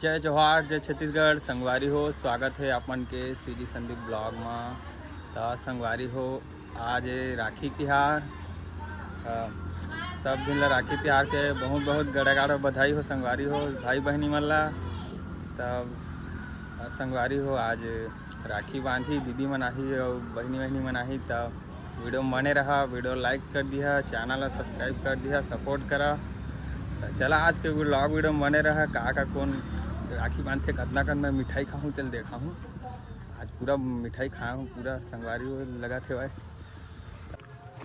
जय जोहार, जय छत्तीसगढ़। संगवारी हो, स्वागत है अपन के सीडी संदीप ब्लॉग में। तो संगवारी हो, आज राखी तिहार। सब दिन ला राखी तिहार के बहुत बहुत गड़ा बधाई हो। संगवारी हो, भाई बहनी मन ला। तब संगवारी हो, आज राखी बांधी, दीदी मनाही और बहनी मनाही। तब वीडियो में बने रहा, वीडियो लाइक कर दिया, चैनल ला सब्सक्राइब कर दिया, सपोर्ट करा। तो चला आज के ब्लॉग वीडियो में बने रहा। का कौन राखी बांधते कतना मैं मिठाई खाऊँ, चल देखा हूँ। आज पूरा मिठाई खाया हूँ, पूरा संगवारी हो लगा थे भाई।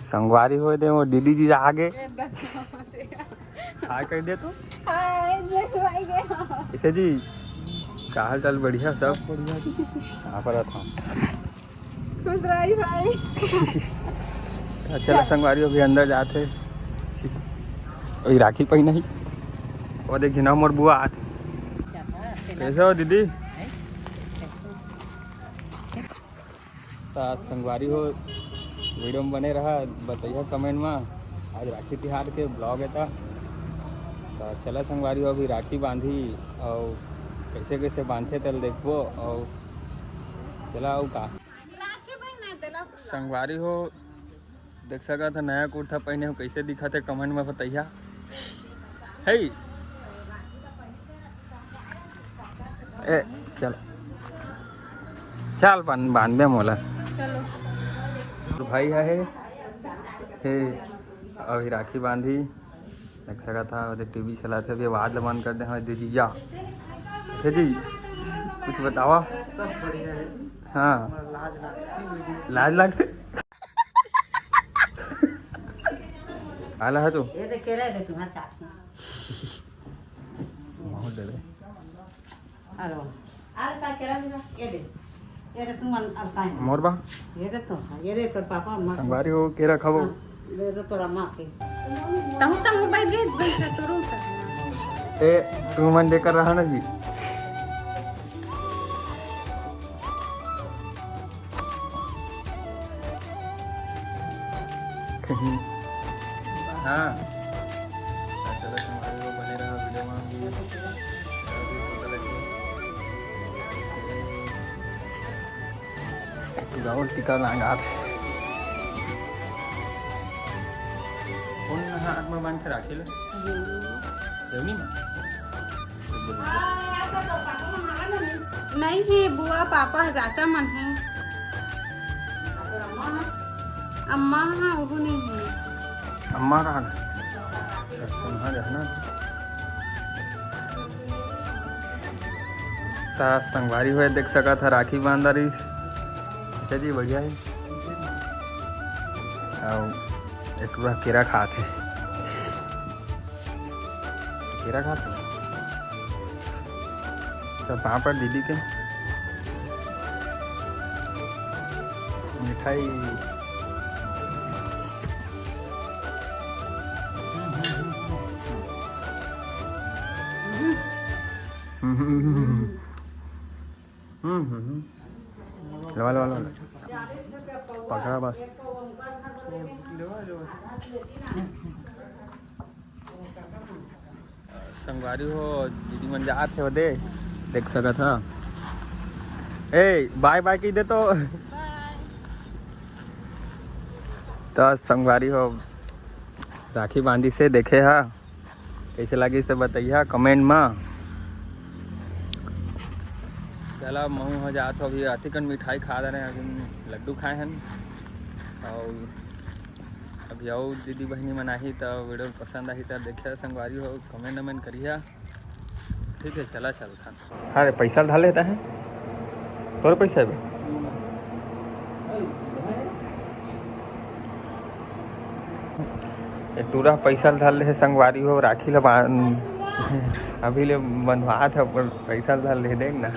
संगवारी हो दे वो दीदी जी आगे हाय कर दे तो इसे जी का हाल चाल? बढ़िया, सब बढ़िया। कहाँ पर था भाई चला संगवारी हो भी अंदर जाते। वही राखी पही नहीं वो देखिए ना मोर बुआ आते। कैसे हो दीदी? संगवारी हो, वीडियो में बने रहा, बताइए कमेंट में। आज राखी तिहार के ब्लॉग है था। तो चला संगवारी हो, अभी राखी बांधी और कैसे कैसे बांधते तल देखो। और चला और का संगवारी हो देख सका था नया कुर्ता पहने हो, कैसे दिखा थे कमेंट में बताइए। है ए चल चल बांध मोला चलो। भाई है अभी राखी बांधी देख सका था। टीवी चलाते अभी आवाज बंद कर दे। हमारे दीदी जा जी कुछ बतावा। सब बढ़िया है जी। हाँ लाज लगते आला है तू ये देख के रहे तुम्हारे साथ बहुत डरे। हेलो आले का केरा ये दे तुम अलकाई मोरबा ये दे तो पापा संगवारी हो केरा खाओ ले जो तोरा मां के तम संग मोबाइल दे बैठ तो रो ए तू मन लेकर रहा ना जी। हाँ चलो संगवारी हो बने रहा वीडियो में। गाँव टीका लगा कौन हाथ में बांध के राखी ले देवनी में नहीं है बुआ पापा है चाचा मन है अम्मा हाँ वो नहीं है अम्मा कहाँ रहना। संगवारी हुए देख सका था राखी बांधा रही। अच्छा जी बढ़िया है। और एक पूरा केरा खाते तो वहाँ पर दीदी के मिठाई लवा पकड़ा बस। संगवारी हो दीदी मन जात है दे देख सका था। ए बाय बाय की दे तो संगवारी हो राखी बांधी से देखे हा कैसे लगी से बताइए कमेंट में। चला महू हो जात हो अभी अतिकन मिठाई खा रहे हैं, अभी लड्डू खाए हैं। और अभी आओ दीदी बहनी मनाही तो वीडियो पसंद आई तो देखिए संगवारी हो कमेंट करिए। ठीक है चला चल खा। अरे पैसा ढाल लेता है तोर पैसा है पूरा पैसा ढाल रहे संगवारी हो राखी ले अभी ले बंधवा था पर पैसा ढाल रहे देख ना।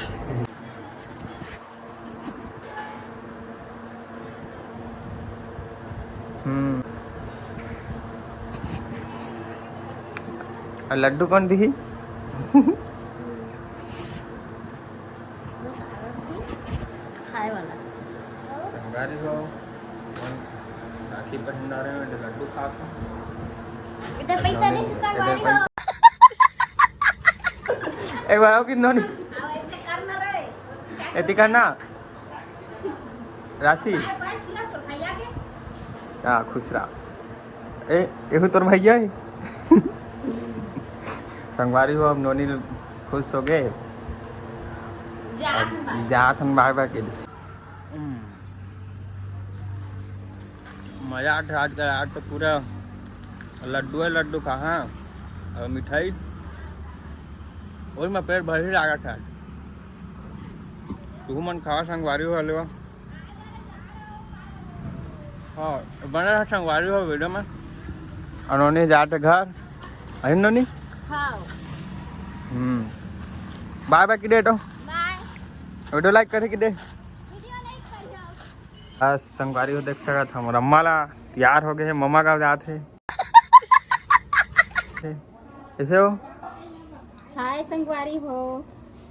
लड्डू कौन दी खाए वाला संगवारी हो राखी पहन रहे हैं लड्डू खा इधर पैसा नहीं संगवारी हो एक बार आओ कि नोनी एती करना राशि हाँ खुश रहा एहू तोर भैया है संगवारी हो अब नोनी खुश हो गए जात हम बार बार के मजा आज का आज तो पूरा लड्डू है लड्डू कहाँ और मिठाई और मैं पेट भर ही लगा था तू मन खावा संगवारी हो हलवा हाँ बना रहा संगवारी हो वीडियो में और नोनी जाते घर अरे नोनी बाय बाय की डेट हो वीडियो लाइक करे की दे संगवारी हो देख सका था मोर अम्मा ला तैयार हो गए है मम्मा का जाते कैसे हो हाय संगवारी हो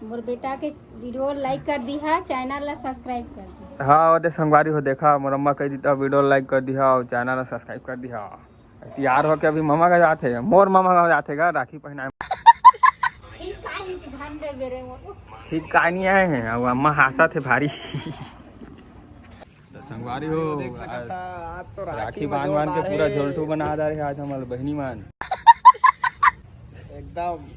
मोर बेटा के वीडियो लाइक कर दी है चैनल ला सब्सक्राइब कर दी हाँ वो संगवारी हो देखा मोर अम्मा कह दी वीडियो लाइक कर दिया और चैनल ला सब्सक्राइब कर दिया तैयार हो के अभी मम्मा का जाते मोर मम्मा का जाते गा राखी पहनाए ठीक का नहीं आए हैं और अम्मा हासा थे भारी संगवारी हो तो राखी बांध बांध के पूरा झोलटू बना दे रहे आज हमारे बहनी मान एकदम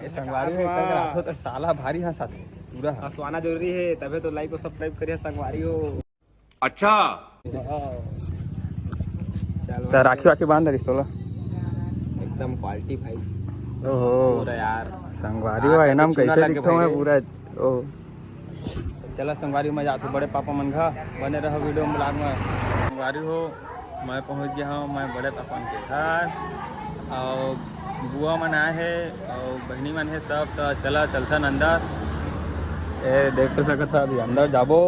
संगवारी हो राखो तो साला भारी हंसा पूरा हंसवाना जरूरी है तभी तो लाइक और सब्सक्राइब करिए संगवारी हो अच्छा तो राखी वाखी बांध रही तोला एकदम क्वालिटी भाई ओहो पूरा यार संगवारी हो इनाम कैसे दिखता है पूरा ओ चला संगवारी में जाते बड़े पापा मन घा बने रहो वीडियो में ब्लॉग में संगवारी हो मैं पहुंच गया हूँ मैं बड़े पापा के घर और बुआ मन आए है और बहनी मन है सब तो चला चलता अंदर ए देख तो सकत था अभी अंदर जाबो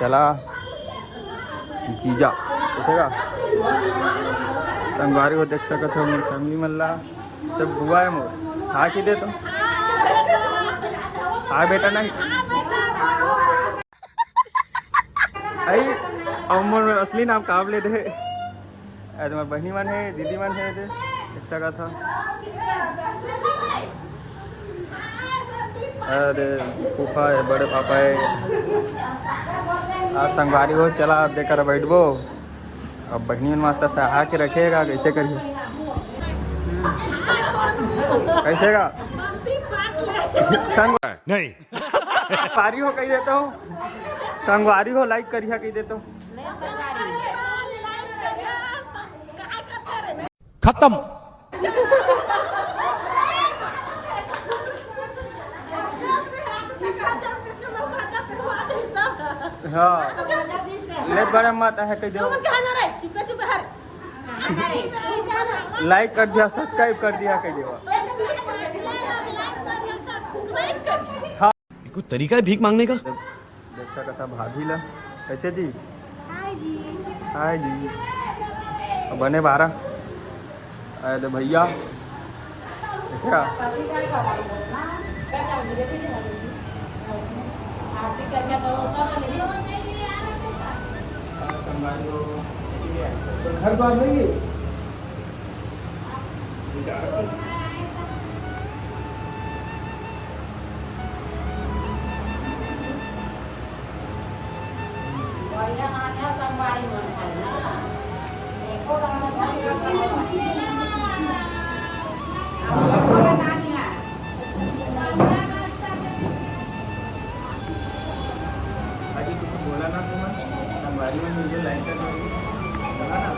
चला जीजा देखेगा संगवारी को देख सकत हो मोर फैमिली मल्ला जब बुआ है मोर हाँ की दे तो हाँ बेटा नहीं आई और मोर असली नाम काब ले दे तुम्हारे बहनी मन है दीदी मन है देख सकत था अरे फूफा है बड़े पापा है आज संगवारी हो चला अब देकर बैठबो अब बहनी मन मास्टर सहा के रखेगा कैसे करिए कैसे का नहीं संगवारी हो कही देता हूँ संगवारी हो लाइक करिए कही देता हूँ खत्म हाँ ले बड़ा मत है कही दो लाइक कर दिया सब्सक्राइब कर दिया कही दो कुछ तरीका है भीख मांगने का देख सकता था भाभी ला कैसे जी हाय जी बने 12 आए तो भैया क्या घर बार नहीं बोला ना तुम्हें संगवारी में मुझे लाइक कर बोला ना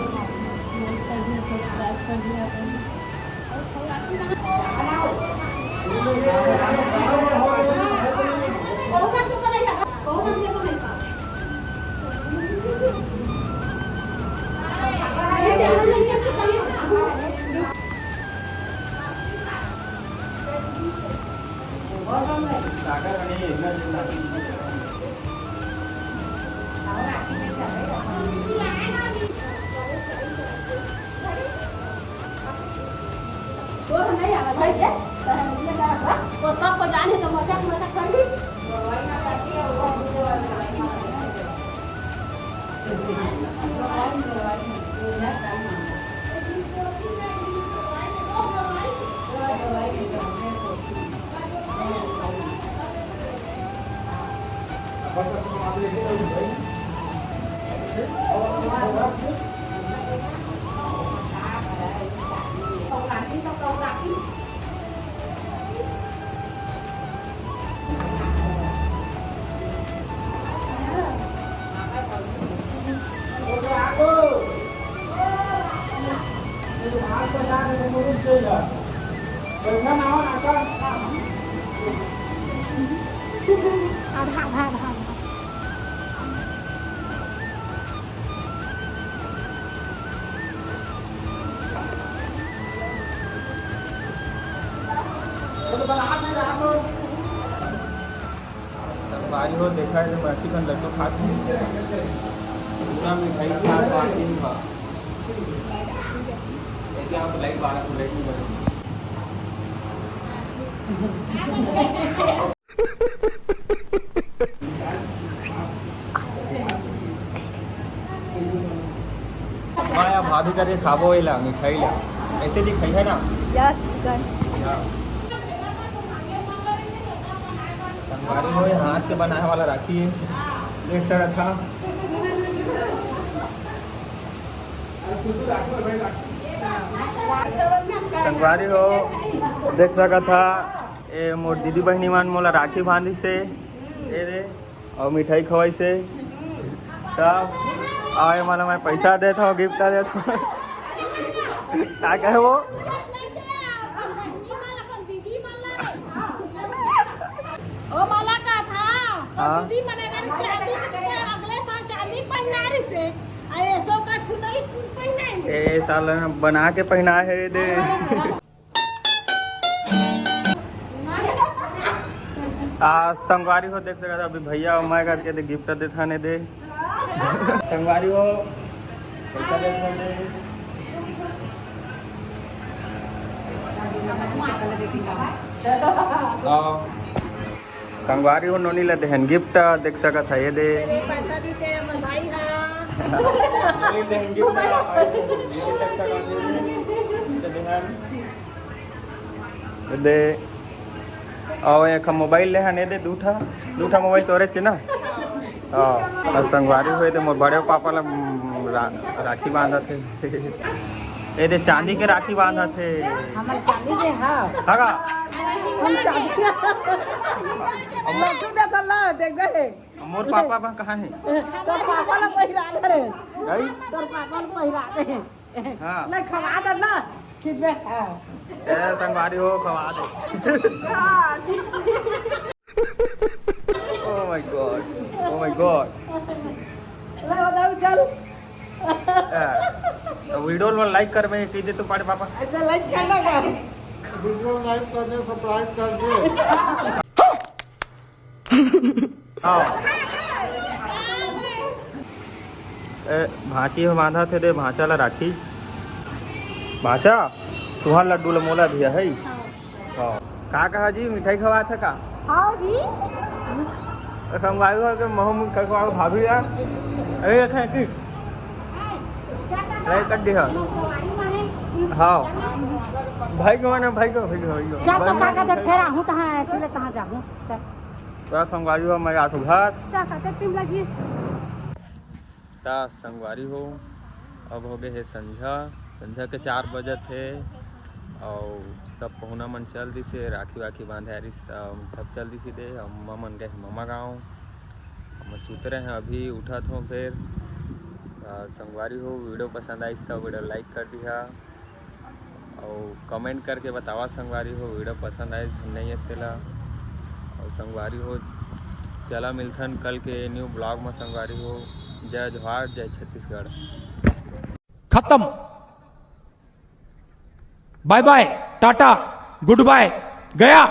संगवारी हो देखा है मराठी का लड्डू खा पूरा मिठाई खा बाकी नहीं खा देखिए आप लाइट 12 को लाइट नहीं बनी माया भाभी करे खाबो एला मिठाई ला ऐसे दिखाई है ना यस संगवारी हो हाथ के बनाने वाला राखी है देख रहा था संगवारी हो देख रहा था ए मोर दीदी बहनी मान मोला राखी बांधी से ए रे और मिठाई खवाई से सब आए माला मैं पैसा देता हूँ गिफ्ट देता हूँ क्या कहे वो ओ माला का था हाँ। दीदी मने चांदी अगले साल चांदी पहनारी से ऐसो का छुलाई पहनाई ए साल बना के पहना है दे संगवारी हो देख सकता अभी भैया मैं करके दे गिफ्ट दे थाने दे संगवारी हो पैसा दे थाने संगवारी हो नोनी ले देहन गिफ्ट देख सकत है ये दे पैसा दी से हमर भाई हां नोनी देहन गिफ्ट ये देख सकत है देहन दे और एक मोबाइल ले हने दे दूठा मोबाइल तोरे चे ना हाँ संगवारी हुए थे मोर बड़े पापा ला राखी बांधा थे ये दे चांदी के राखी बांधा थे हमर चांदी के हां हागा हम चांदी के लड्डू दे तल्ला देख गए मोर पापा बा कहाँ है तो पापा ला पहिरा दे गई तो पापा ला पहिरा दे हाँ ले खवा दे ना खिजबे हां ए संगवारी हो खवा दे ओह माय गॉड ले चल वीडियो में लाइक कर में की दे तो पाड़े पापा ऐसा लाइक कर लगा वीडियो लाइक करने सब्सक्राइब कर दे हाँ भांची हो बांधा थे दे भांचा ला राखी भांचा तुहार लड्डू ला मोला दिया है हाँ का कहा जी मिठाई खवा था का हाँ जी संगवारी हो के महू खवाओ भाभी यार अरे रखे की लाइक कर दिया हाँ भाई को ना भाई को चल तो काका देख फेरा हूं तहां अकेले कहां जाऊं चल तो संगवारी हो मैं आठो घर चल काका टीम लगी ता संगवारी हो अब हो गए है संझा के 4 बजे थे और सब पहुना मन चल दी से राखी वाखी बांधे रिश्ता सब चल दी सी दे अम्मा मन गए मम्मा गाँव हम सुत रहे हैं अभी उठा था फिर संगवारी हो वीडियो पसंद आई तो वीडियो लाइक कर दिया और कमेंट करके बतावा संगवारी हो वीडियो पसंद आए नहीं इसला और संगवारी हो चला मिलथन कल के न्यू ब्लॉग में संगवारी हो जय जोहार जय छत्तीसगढ़ खत्म bye bye tata goodbye गया।